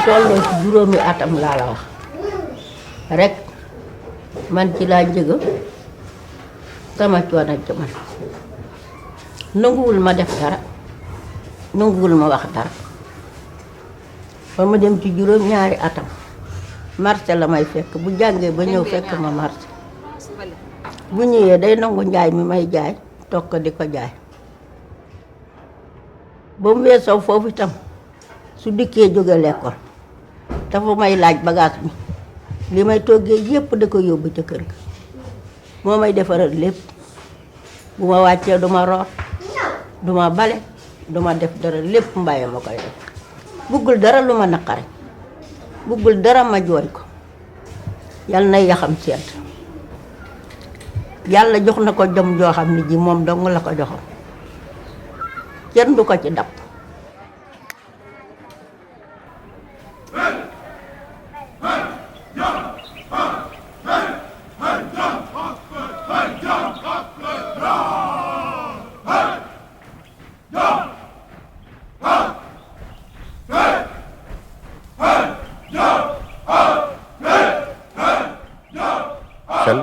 tolloo ci juróomi atam laa la wax rek man ci laa njëga sama coono ci man nanguwul ma def dara nanguwul ma wax dara ba ma dem ci juróom ñaari atam marché la may fekk bu jàngee ba ñëw fekk ma marché bu ñëwee day nangu njaay mi may jaay toog ko di ko jaay ba mu weesoo foofu itam su dikkee jóge lekkool dafa may laaj bagage bi li may toggee yépp da ko yóbbu ca kër ga moo may defaral lépp bu ma wàccee duma root duma bale duma def dara lépp mbaye ma koy def buggul dara lu ma naqare buggul dara ma jooy ko yal na yaxam sedd yàlla jox na ko jom joo xam ne ji moom dong la ko joxoon kenn du ko ci dab Xel,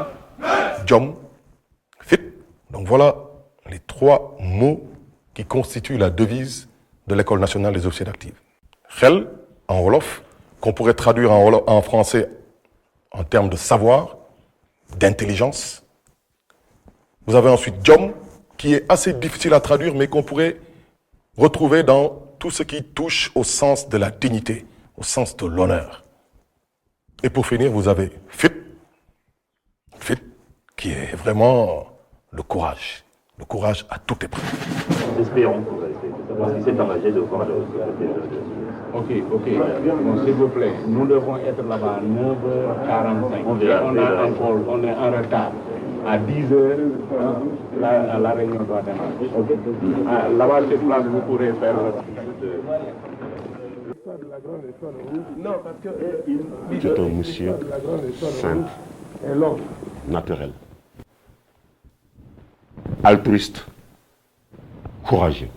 Jom, Fit. Donc voilà les 3 mots qui constituent la devise de l'École nationale des officiers d'active. Xel, en Wolof, qu'on pourrait traduire en français en termes de savoir, d'intelligence. Vous avez ensuite Jom, qui est assez difficile à traduire, mais qu'on pourrait retrouver dans tout ce qui touche au sens de la dignité, au sens de l'honneur. Et pour finir, vous avez Fit, qui est vraiment le courage à toute épreuve. Espérons que vous allez faire. Parce qu'il s'est engagé de voir le Ok. Bon, s'il vous plaît, nous devons être là-bas à 9h45. On est en retard. À 10h, la réunion doit démarrer. Okay. Là-bas, sur place, vous pourrez faire Non, parce que... C'est un monsieur simple, naturel, altruiste, courageux,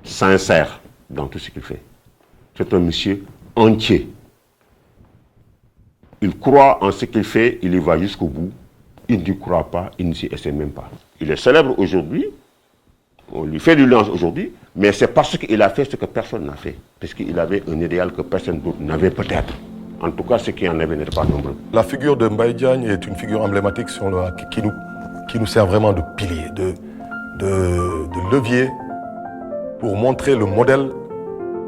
sincère dans tout ce qu'il fait. C'est un monsieur entier. Il croit en ce qu'il fait, il y va jusqu'au bout. Il n'y croit pas, il ne s'y essaie même pas. Il est célèbre aujourd'hui, on lui fait du lance aujourd'hui, mais c'est parce qu'il a fait ce que personne n'a fait. Parce qu'il avait un idéal que personne d'autre n'avait peut-être. En tout cas, ceux qui en avaient n'étaient pas nombreux. La figure de Mbaye Diagne est une figure emblématique qui nous sert vraiment de pilier, de levier pour montrer le modèle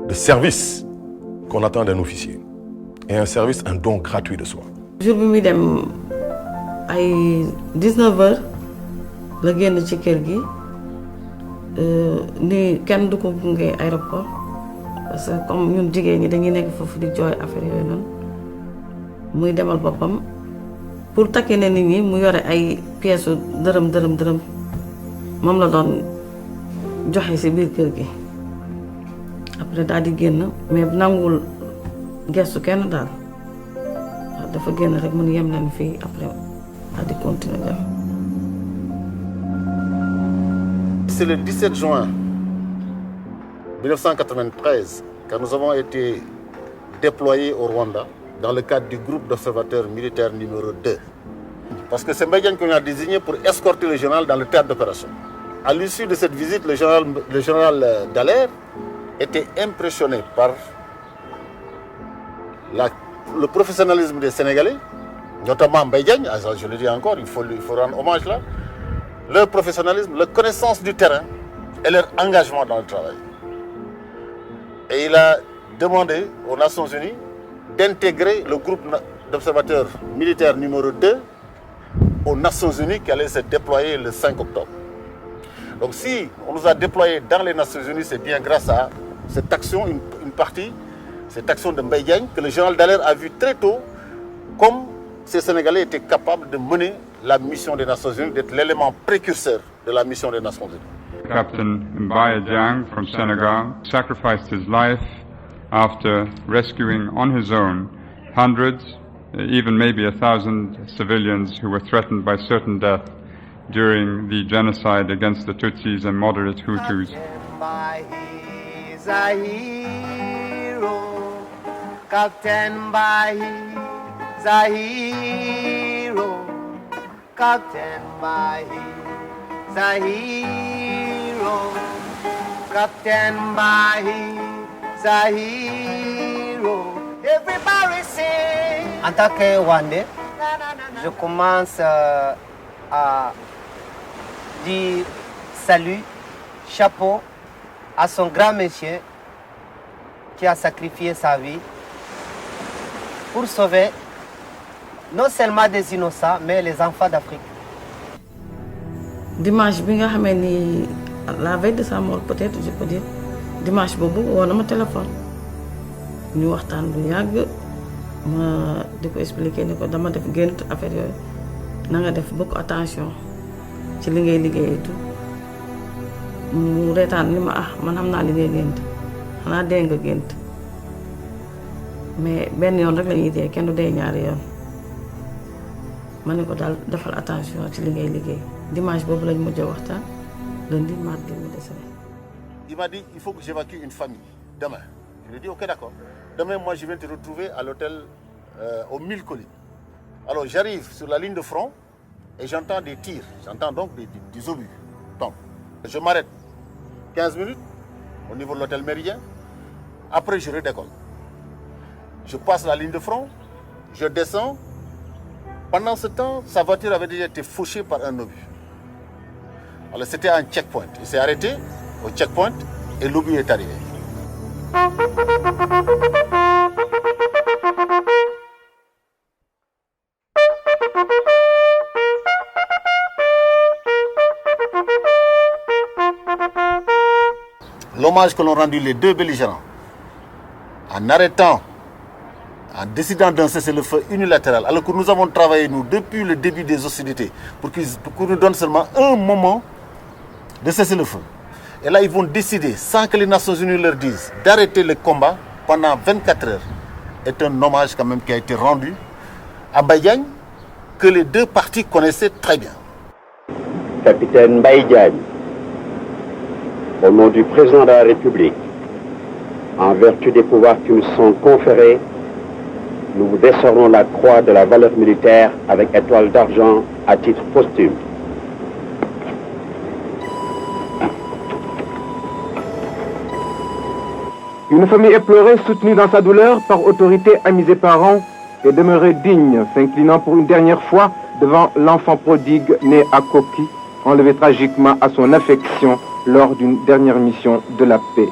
de service qu'on attend d'un officier. Et un service, un don gratuit de soi. jour bi muy dem ay 19h la génn ci kër gi ni kenn du ko gunge aéroport parce que comme ñun jigéen ñi dañuy nekk foofu di jooy affaire yooyu noonu muy demal boppam pour takki ne nit ñi mu yore ay pièces dërëm moom la doon joxe ci biir kër gi après daal di génn mais nanguwul gestu kenn daal waaw dafa génn rek mun yem leen fii après daal di continuer dem. C'est le 17 juin 1993 quand nous avons été déployés au Rwanda dans le cadre du groupe d'observateurs militaires numéro 2. Parce que c'est Mbaye Diagne qu'on a désigné pour escorter le général dans le théâtre d'opération. À l'issue de cette visite, le général Dallaire était impressionné par le professionnalisme des Sénégalais, notamment Mbaye Diagne, je le dis encore, il faut rendre hommage là, leur professionnalisme, leur connaissance du terrain et leur engagement dans le travail. Et il a demandé aux Nations Unies d'intégrer le groupe d'observateurs militaires numéro 2 aux Nations Unies qui allait se déployer le 5 octobre. Donc si on nous a déployés dans les Nations Unies, c'est bien grâce à cette action, une partie, cette action de Mbaye Diagne, que le général Dallaire a vu très tôt comme ces Sénégalais étaient capables de mener la mission des Nations Unies, d'être l'élément précurseur de la mission des Nations Unies. Captain Mbaye Diagne from Senegal sacrificed his life after rescuing on his own hundreds, even maybe 1,000 civilians who were threatened by certain death during the genocide against the Tutsis and moderate Hutus. Captain Bahi Zahiro, Captain Bahi Zahiro, Captain Bahi Zahiro. Everybody sing. En tant que Rwandais, je commence à dire salut, chapeau à son grand monsieur qui a sacrifié sa vie pour sauver non seulement des innocents, mais les enfants d'Afrique. Dimanche bi nga xamee ni la veille de sa mort peut-être je peux dire dimanche boobu woo na ma téléphone ñu waxtaan bu yàgg ma di ko expliquer ni ko dama def gént affaire yooyu na nga def beaucoup attention ci li ngay liggéey tout mu reetaan ni ma man xam naa li ngay gént xanaa dee nga gént mais benn yoon rek la ñuy dee kenn du dee ñaari yoon ma ne ko daal defal attention ci li ngay liggéey dimanche boobu lañ mujj waxtaan lundi mardi mu décédé. Il m'a dit il faut que j'évacue une famille demain. Je lui ai dit ok d'accord. Demain moi je viens te retrouver à l'hôtel aux 1000 collines. Alors j'arrive sur la ligne de front et j'entends des tirs, j'entends donc des obus. Donc je m'arrête 15 minutes au niveau de l'hôtel Méridien. Après je redécolle. Je passe la ligne de front, je descends. Pendant ce temps, sa voiture avait déjà été fauchée par un obus. Alors c'était un checkpoint. Il s'est arrêté au checkpoint et l'obus est arrivé. L'hommage que l'ont rendu les deux belligérants en arrêtant, en décidant d'un cessez-le-feu unilatéral, alors que nous avons travaillé, nous, depuis le début des hostilités, pour qu'ils nous donnent seulement un moment de cessez-le-feu. Et là, ils vont décider, sans que les Nations Unies leur disent, d'arrêter le combat pendant 24 heures. C'est un hommage quand même qui a été rendu à Baïdiagne, que les deux parties connaissaient très bien. Capitaine Baïdiagne, au nom du président de la République, en vertu des pouvoirs qui nous sont conférés, nous vous décernons la croix de la valeur militaire avec étoile d'argent à titre posthume. Une famille éplorée, soutenue dans sa douleur par autorité à mes parents, est demeurée digne, s'inclinant pour une dernière fois devant l'enfant prodigue né à Koki, enlevé tragiquement à son affection lors d'une dernière mission de la paix.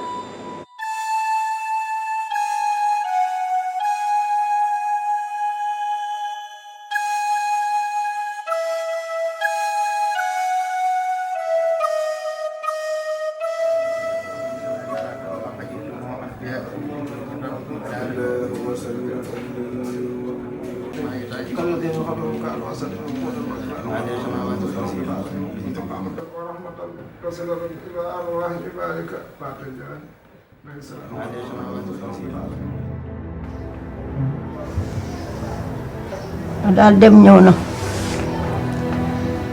daal dem ñëw na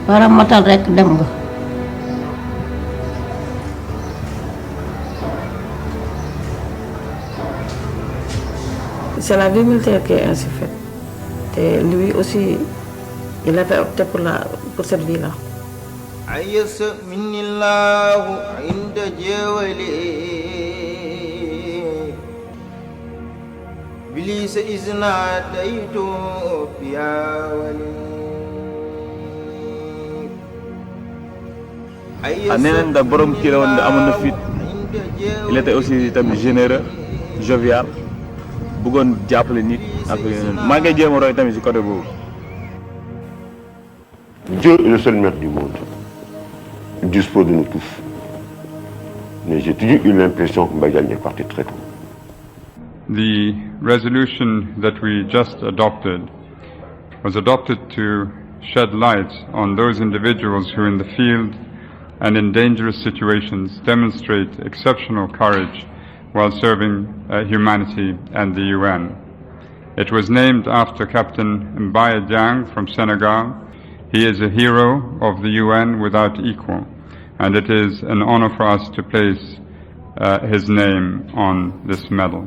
wara matal rek dem nga. C'est la vie militaire qui est ainsi faite. Et lui aussi, il avait opté pour cette vie-là. Il était aussi généreux, jovial. Dieu est le seul maître du monde. Il dispose de nous tous. Mais j'ai toujours eu l'impression que Baïdiagne est parti très tôt. The resolution that we just adopted was adopted to shed light on those individuals who in the field and in dangerous situations demonstrate exceptional courage while serving humanity and the UN. It was named after Captain Mbaye Diagne from Senegal. He is a hero of the UN without equal, and it is an honor for us to place his name on this medal.